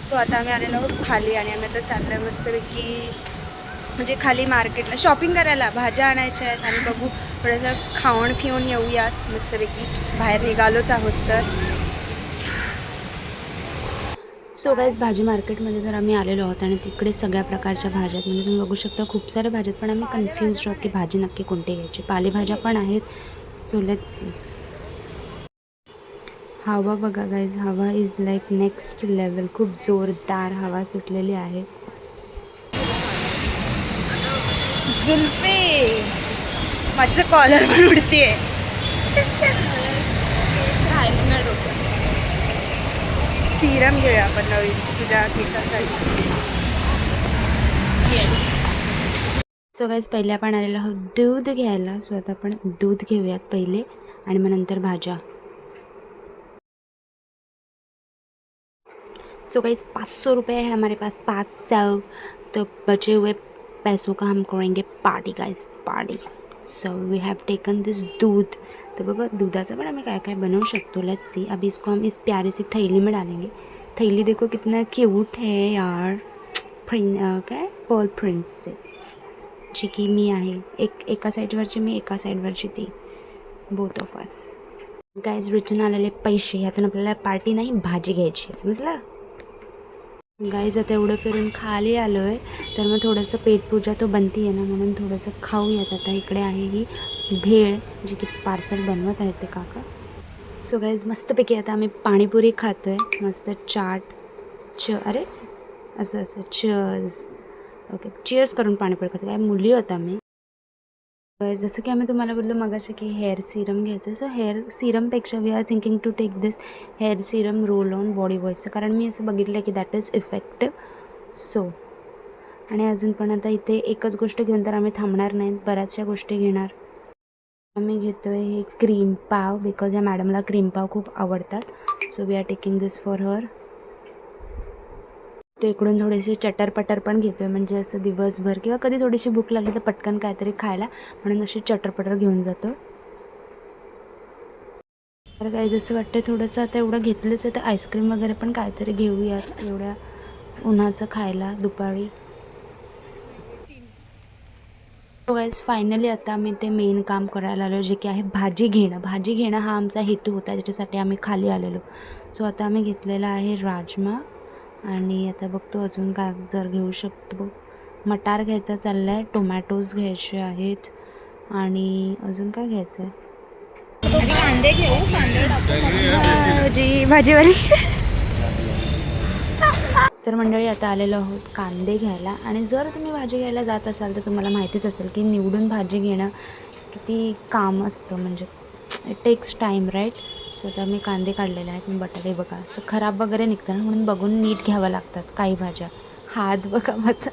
So आता आम्ही आलेलो आहोत खाली आणि आम्ही आता चाललो आहे मस्तपैकी म्हणजे खाली मार्केटला शॉपिंग करायला, भाज्या आणायच्या आहेत आणि बघू थोडंसं खाऊन पिऊन येऊयात मस्तपैकी. बाहेर निघालोच आहोत तर. सो गाईज भाजी मार्केटमध्ये तर आम्ही आलेलो आहोत आणि तिकडे सगळ्या प्रकारच्या भाज्या आहेत. म्हणजे तुम्ही बघू शकता खूप साऱ्या भाज्या आहेत, पण आम्ही कन्फ्युज्ड आहोत की भाजी नक्की कोणती घ्यायची. पालेभाज्या पण आहेत. So let's see. हवा बघा गाईज, हवा इज लाईक नेक्स्ट लेवल. खूप जोरदार हवा सुटलेली आहे. जुल्फे माझं कॉलर पण उडतीये. सिरम घेऊया आपण नवीन तुझ्या केसांसाठी. सो गाईज पहिले आपण आलेलो आहोत दूध घ्यायला. सो आता आपण दूध घेऊयात पहिले आणि मग नंतर भाज्या. सो गाइस 500 रुपये है हमारे पास, 500. तो बचे हुए पैसों का हम करेंगे party guys, party. So we have taken this दूध. तो बघा दूधाचं पण आम्ही काय काय बनवू शकतो. Let's see. अभी इसको हम इस प्यारी सी थैली में डालेंगे. थैली देखो कितना क्यूट है यार. काय पर्ल प्रिन्सेस जी की मी आहे. एका साईडवरची मी, एका साईडवरची ती. Both of us. Guys return आलेले पैसे, यातून आपल्याला पार्टी नाही भाजी घ्यायची, समजलं. गाईज आता एवढं फिरून खाली आलो आहे तर मग थोडंसं पेटपूजा तो बनती आहे ना, म्हणून थोडंसं खाऊयात. आता इकडे आहे ही भेळ जी की पार्सल बनवत आहेत ते काका. सो गाईज मस्तपैकी आता आम्ही पाणीपुरी खातो आहे. मस्त चाट अरे असं चर्स. ओके चीअर्स करून पाणीपुरी खातो. काय मुली होता मी. जसं की आम्ही तुम्हाला बोललो मगाशी की हेअर सिरम घ्यायचं. सो हेअर सिरमपेक्षा we are thinking to take this hair serum roll on body वॉशचं, कारण मी असं बघितलं की दॅट इज इफेक्टिव्ह. सो आणि अजून पण आता इथे एकच गोष्ट घेऊन तर आम्ही थांबणार नाहीत, बऱ्याचशा गोष्टी घेणार. आम्ही घेतो आहे हे क्रीम पाव, बिकॉज या मॅडमला क्रीम पाव खूप आवडतात. So we are taking this for her. तो इकडून थोडेसे चटरपटर पण घेतो आहे, म्हणजे असं दिवसभर किंवा कधी थोडीशी भूक लागली तर पटकन काहीतरी खायला, म्हणून अशी चटरपटर घेऊन जातो. तर काही जसं वाटतं थोडंसं आता एवढं घेतलंच आहे तर आईस्क्रीम वगैरे पण काहीतरी घेऊयात एवढ्या उन्हाचं खायला दुपारी. सो गाईज फायनली आता आम्ही ते मेन काम करायला आलो, जे की आहे भाजी घेणं. भाजी घेणं हा आमचा हेतू होता, ज्याच्यासाठी आम्ही खाली आलेलो. सो आता आम्ही घेतलेला आहे राजमा आणि आता बघतो अजून काय जर घेऊ शकतो. मटार घ्यायचा चालला आहे, टोमॅटोज घ्यायचे आहेत आणि अजून काय घ्यायचं आहे. कांदे घेऊ, कांदे टाकू जी भाजीवाली. तर मंडळी आता आलेलो आहोत कांदे घ्यायला. आणि जर तुम्ही भाजी घ्यायला जात असाल तर तुम्हाला माहितीच असेल की निवडून भाजी घेणं किती काम असतं, म्हणजे it takes time right. So आता मी कांदे काढलेले आहेत. मी बटाटे बघा असं खराब वगैरे निघतं ना, म्हणून बघून नीट घ्यावं लागतात काही भाज्या. हात बघा माझा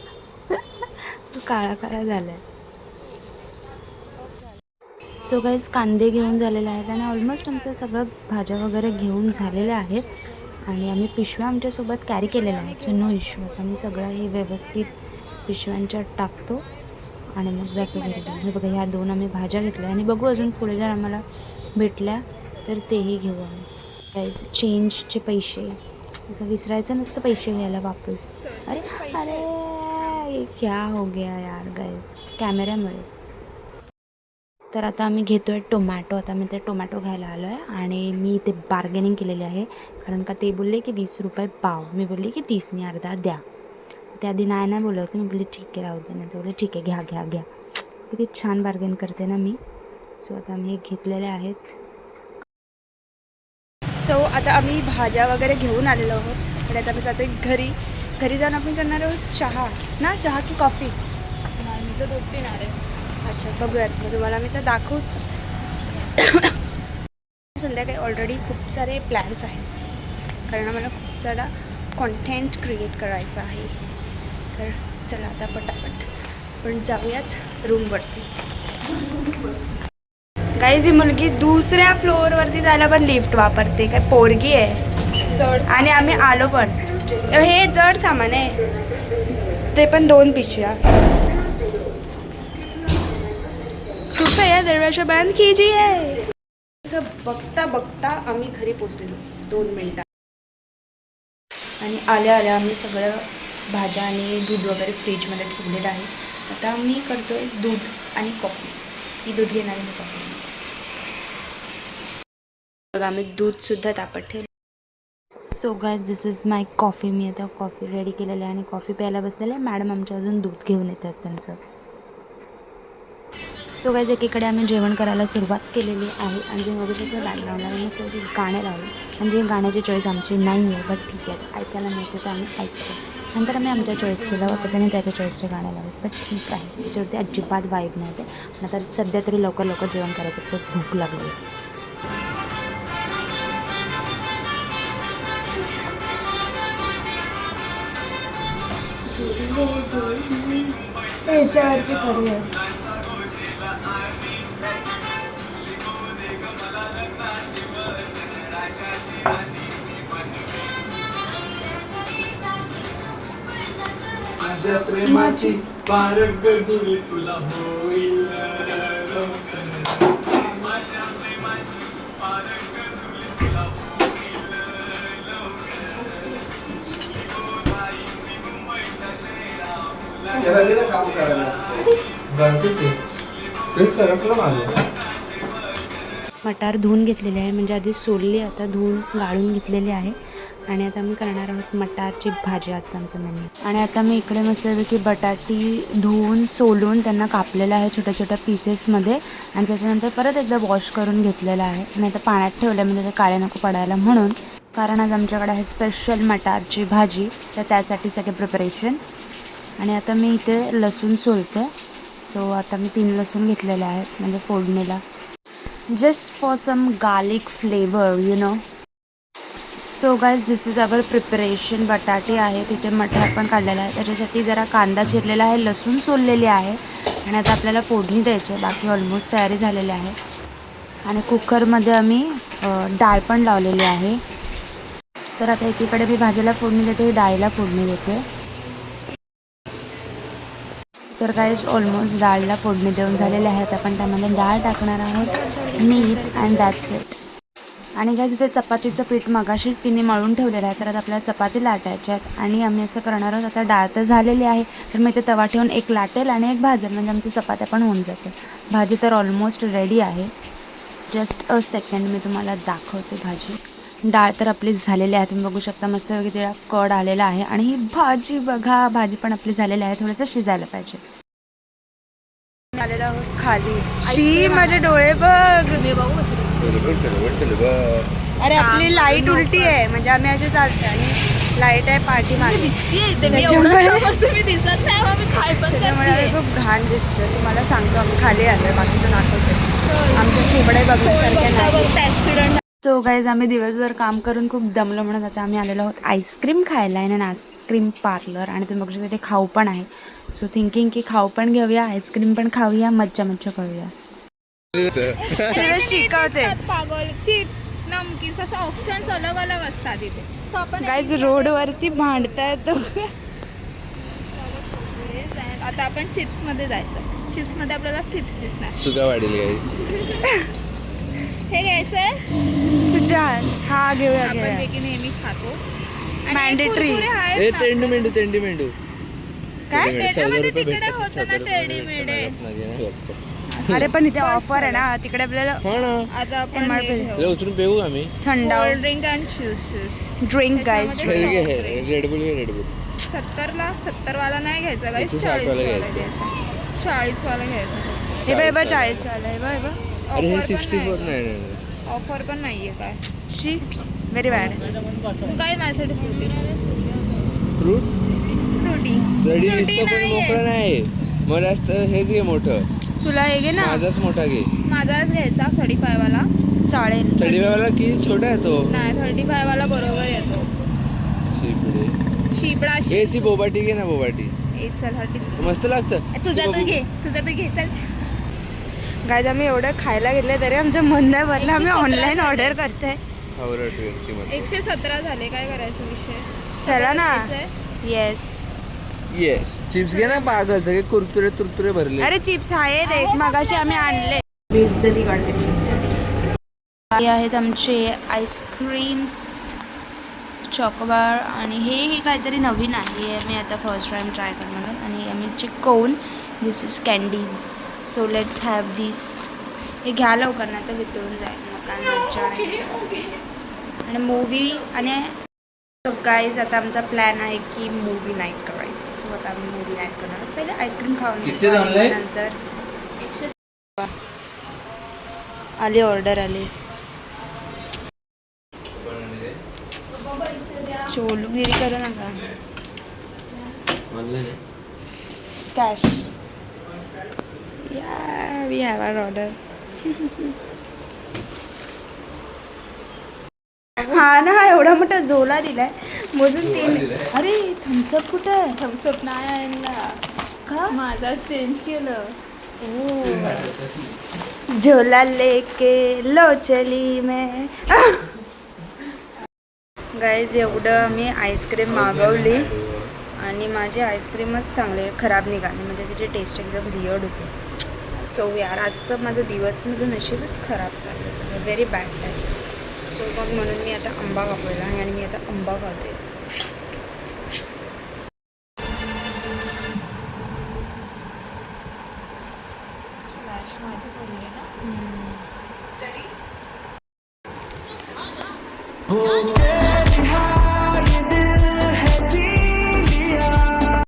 तो काळा काळा झाला आहे. सो गाईज कांदे घेऊन झालेले आहेत आणि ऑलमोस्ट आमचं सगळं भाज्या वगैरे घेऊन झालेल्या आहेत आणि आम्ही पिशव्या आमच्यासोबत कॅरी केलेल्या आहेत. So no issue. आता मी सगळं हे व्यवस्थित पिशव्यांच्यात टाकतो आणि मग जातो घरी. हे बघा ह्या 2 आम्ही भाज्या घेतल्या आणि बघू अजून पुढे जर आम्हाला भेटल्या तर तेही घेऊ आम्ही. गाईज चेंजचे पैसे असं विसरायचं नसतं पैसे घ्यायला वापस. अरे अरे क्या हो गया यार गाईज कॅमेऱ्यामुळे. तर आता आम्ही घेतो आहे टोमॅटो. आता मी ते टोमॅटो घ्यायला आलो आहे आणि मी ते बार्गेनिंग केलेली आहे, कारण का ते बोलले की 20 रुपये पाव. मी बोलली की 30नी अर्धा द्या. त्याआधी नाही बोललं होतं. मी बोलली ठीक आहे राहू दे. नाही तर बोलले ठीक आहे घ्या घ्या घ्या. किती छान बार्गेन करते ना मी. सो आता आम्ही हे घेतलेले आहेत. सो आता आम्ही भाज्या वगैरे घेऊन आलेलो आहोत आणि आता आम्ही जातो घरी. घरी जाऊन आपण करणार आहोत चहा ना, चहा की कॉफी. मी तर दूध पिणार आहे. अच्छा बघूयात मग तुम्हाला मी तर दाखवूच. संध्याकाळी ऑलरेडी खूप सारे प्लॅन्स आहेत, कारण आम्हाला खूप सारा कॉन्टेंट क्रिएट करायचा आहे. तर चला आता पटापट पण जाऊयात रूमवरती. गाईज ही मुलगी दुसऱ्या फ्लोअरवरती जायला पण लिफ्ट वापरते, काय पोरगी आहे. जड आणि आम्ही आलो पण. हे जड सामान आहे, ते पण 2 पिशव्या. कृपया दरवाजा बंद कीजिए. असं बघता बघता आम्ही घरी पोचलेलो 2 मिनिटात. आणि आल्या आल्या आम्ही सगळं भाज्या आणि दूध वगैरे फ्रीजमध्ये ठेवलेलं आहे. आता मी करतो आहे दूध आणि कॉफी. ही दूध घेणार आहे, मी कॉफी. बघा आम्ही दूधसुद्धा तापत ठेवलं. So guys this is my coffee. मी आता कॉफी रेडी केलेली आहे आणि कॉफी प्यायला बसलेलं आहे. मॅडम आमच्या अजून दूध घेऊन येतात त्यांचं. सो गाइस एकीकडे आम्ही जेवण करायला सुरुवात केलेली आहे आणि जे बघू शकतो बॅकग्राऊंडला मी सगळी गाणे लावले. म्हणजे गाण्याची चॉईस आमची नाही आहे, बट ठीक आहे, ऐकायला मिळते तर आम्ही ऐकतो. नंतर आम्ही आमच्या चॉईसचे लावतो त्याने त्याच्या चॉईसचे गाणे लावत, बट ठीक आहे, त्याच्यावरती अजिबात वाईब नव्हते. आता सध्या तरी लवकर लवकर जेवण करायचं, खूप भूक लागली. याच्यावरती करूया. माझ्या प्रेमाची पारख जुळली तुला होईल. मटार धुवून घेतलेले आहे, म्हणजे आधी सोलली, आता धुवून गाळून घेतलेली आहे. आणि आता मी करणार आहोत मटारची भाजी. आजचा आमचा मेन्यू. आणि आता मी इकडे मस्तपैकी बटाटी धुवून सोलून त्यांना कापलेलं आहे छोट्या छोट्या पीसेसमध्ये आणि त्याच्यानंतर परत एकदा वॉश करून घेतलेलं आहे आणि आता पाण्यात ठेवलं म्हणजे ते काळे नको पडायला म्हणून. कारण आज आमच्याकडे आहे स्पेशल मटारची भाजी, तर त्यासाठी सगळे प्रिपरेशन. आणि आता मी इथे लसूण सोलते. सो आता मी 3 लसूण घेतलेले आहेत म्हणजे फोडणीला, just for some garlic flavour you know. So guys this is our preparation. बटाटे आहे, तिथे मटार पण काढलेला आहे, त्याच्यासाठी जरा कांदा चिरलेला आहे, लसूण सोललेली आहे आणि आता आपल्याला फोडणी द्यायची आहे. बाकी ऑलमोस्ट तयारी झालेली आहे. आणि कुकरमध्ये आम्ही डाळ पण लावलेली आहे. तर आता एकीकडे मी भाजीला फोडणी देते, डाळीला फोडणी देते. तर गाइज ऑलमोस्ट डाळला फोडणी देऊन झालेले आहेत. आपण त्यामध्ये डाळ टाकणार आहोत, मीठ अँड दॅट्स इट. आणि गाइज इथे चपातीचं पीठ मगाशीच तिने मळून ठेवलेलं आहे, तर आता आपल्याला चपाती लाटायच्या आहेत आणि आम्ही असं करणार आहोत. आता डाळ तर झालेली आहे, तर मी इथे तवा ठेवून एक लाटेल आणि एक भाजेल, म्हणजे आमची चपात्या पण होऊन जाते. भाजी तर ऑलमोस्ट रेडी आहे. जस्ट अ सेकंड मी तुम्हाला दाखवते भाजी. डाळ तर आपली झालेली आहे, तुम्ही बघू शकता मस्त वगैरे तिला कड आलेला आहे. आणि ही भाजी बघा, भाजी पण आपली झालेली आहे, थोडंसं शिजायला पाहिजे. आलेलो आहोत खाली. शी माझे डोळे बघ. अरे आपली लाईट उलटी आहे, म्हणजे आम्ही असे चालते आणि लाईट आहे पाठी मागे. त्याच्यामुळे खूप घाण दिसतं. तुम्हाला सांगतो आम्ही खाली आलोय, बाकीचं दाखवते. आमचे खेबडे बघण्यासारखे नाही. सो गाईज आम्ही दिवसभर काम करून खूप दमलो म्हणून आता आम्ही आलेलो आहोत आईस्क्रीम खायला आहे आईस्क्रीम पार्लर. आणि तुम्ही बघू शकता ते खाऊ पण आहे. सो थिंकिंग की खाऊ पण घेऊया, आईस्क्रीम पण खाऊया, मज्जा मज्जा करूया. शिकवते पागल. चिप्स, नमकीन असं ऑप्शन्स अलग अलग असतात इथे. गाईज रोडवरती भांडतायत. आता आपण चिप्स मध्ये जायचं. चिप्स मध्ये आपल्याला चिप्स दिसणार. सुगा वाढेल गाईस. हे घ्यायचंय, तुझ्या हा घेऊया आपण घेऊया. पैकी नेहमी खातो. Mandatory. ए तेंडू मेंडू तेंडी मेंडू काय? टेढ्यामध्ये तिकडे होतं ना टेढी मेढे. अरे पण इथे ऑफर आहे ना, तिकडे आपल्याला हा ना. आता आपण MRP. हे घेऊ. तिला उचलून पेऊ आम्ही. थंड cold drink and juices. Drink guys. Red Bull घे रेडबुल. 70 वाला नाही घ्यायचा गाईस, 160 वाला 40 वाला घ्यायचा. घ्यायचा. 40 वाला घ्यायचा. हे बाय बाय 40 वाला आहे बाय बाय. अरे हे Offer पण 64 नाही. नाही. ऑफर पण नाहीये काय. शी व्हेरी बॅड. काय माझ्यासाठी फ्रुटी फ्रूट फ्रुटी तरी फ्रुटी 20 पण नाहीये. मोकळं नाही. मला जास्त हेच घे मोठं. तुला हे घे ना, माझाच मोठा घे. माझाच घ्यायचा 35 वाला. चालेल. 35 वाला की छोटा आहे तो. नाही 35 वाला बरोबर येतो. शिपडे शिपडा घे सी बोबाटी घे ना बोबाटी. चल हटी. मस्त लागतं. तुझा तू घे, तुझा तू घे चल. गाईज आम्ही एवढं खायला घेतलं तरी आमचं मन नाही भरलं. आम्ही ऑनलाईन ऑर्डर करतोय. आवडत व्यक्तिमत्व. 117 झाले, काय करायचं विषय. चला ना. घ्यायचंय? येस. येस चिप्स घे ना पागल, सगळे कुरकुरे तुरतुरे भरले. अरे चिप्स आहेत एक, मगाशी आम्ही आणले. बिझ्झती काढते बिझ्झती. हे आहेत आमचे आईस्क्रीम्स. चॉकोबार आणि हे काहीतरी नवीन आहे. हे मी आता फर्स्ट टाइम ट्राय करणार आहे. आणि आम्ही कोन this is candies. So let's have this. हे घ्या लवकर ना तर वितळून जाईल. मग काय मज्जा नाही. आणि मूवी आणि गाईज आता आमचा प्लॅन आहे की मूवी नाईट करायचं. सो आता आम्ही मूवी नाईट करणार आहोत. पहिले आईस्क्रीम खाऊन किती घेऊ आणि जमलंय? नंतर आली ऑर्डर आली. चोलूगिरी करू नका. कॅश या वी हॅव आवर ऑर्डर. हा ना एवढा मोठा झोला दिलाय मोजून 3. अरे थम्सअप कुठं आहे? थम्सअप नाही आणला का? माझा चेंज केलं. झोला लेके लो चली मैं. गाईज एवढं आम्ही आईस्क्रीम मागवली आणि माझी आईस्क्रीमच चांगली खराब निघाली. म्हणजे त्याची टेस्ट एकदम वियर्ड होती. सो यार आजचं माझं दिवस माझं नशीबच खराब चाललं सगळं. Very bad time. सो मग म्हणून मी आता आंबा वापरला आहे आणि मी आता आंबा खाते. हो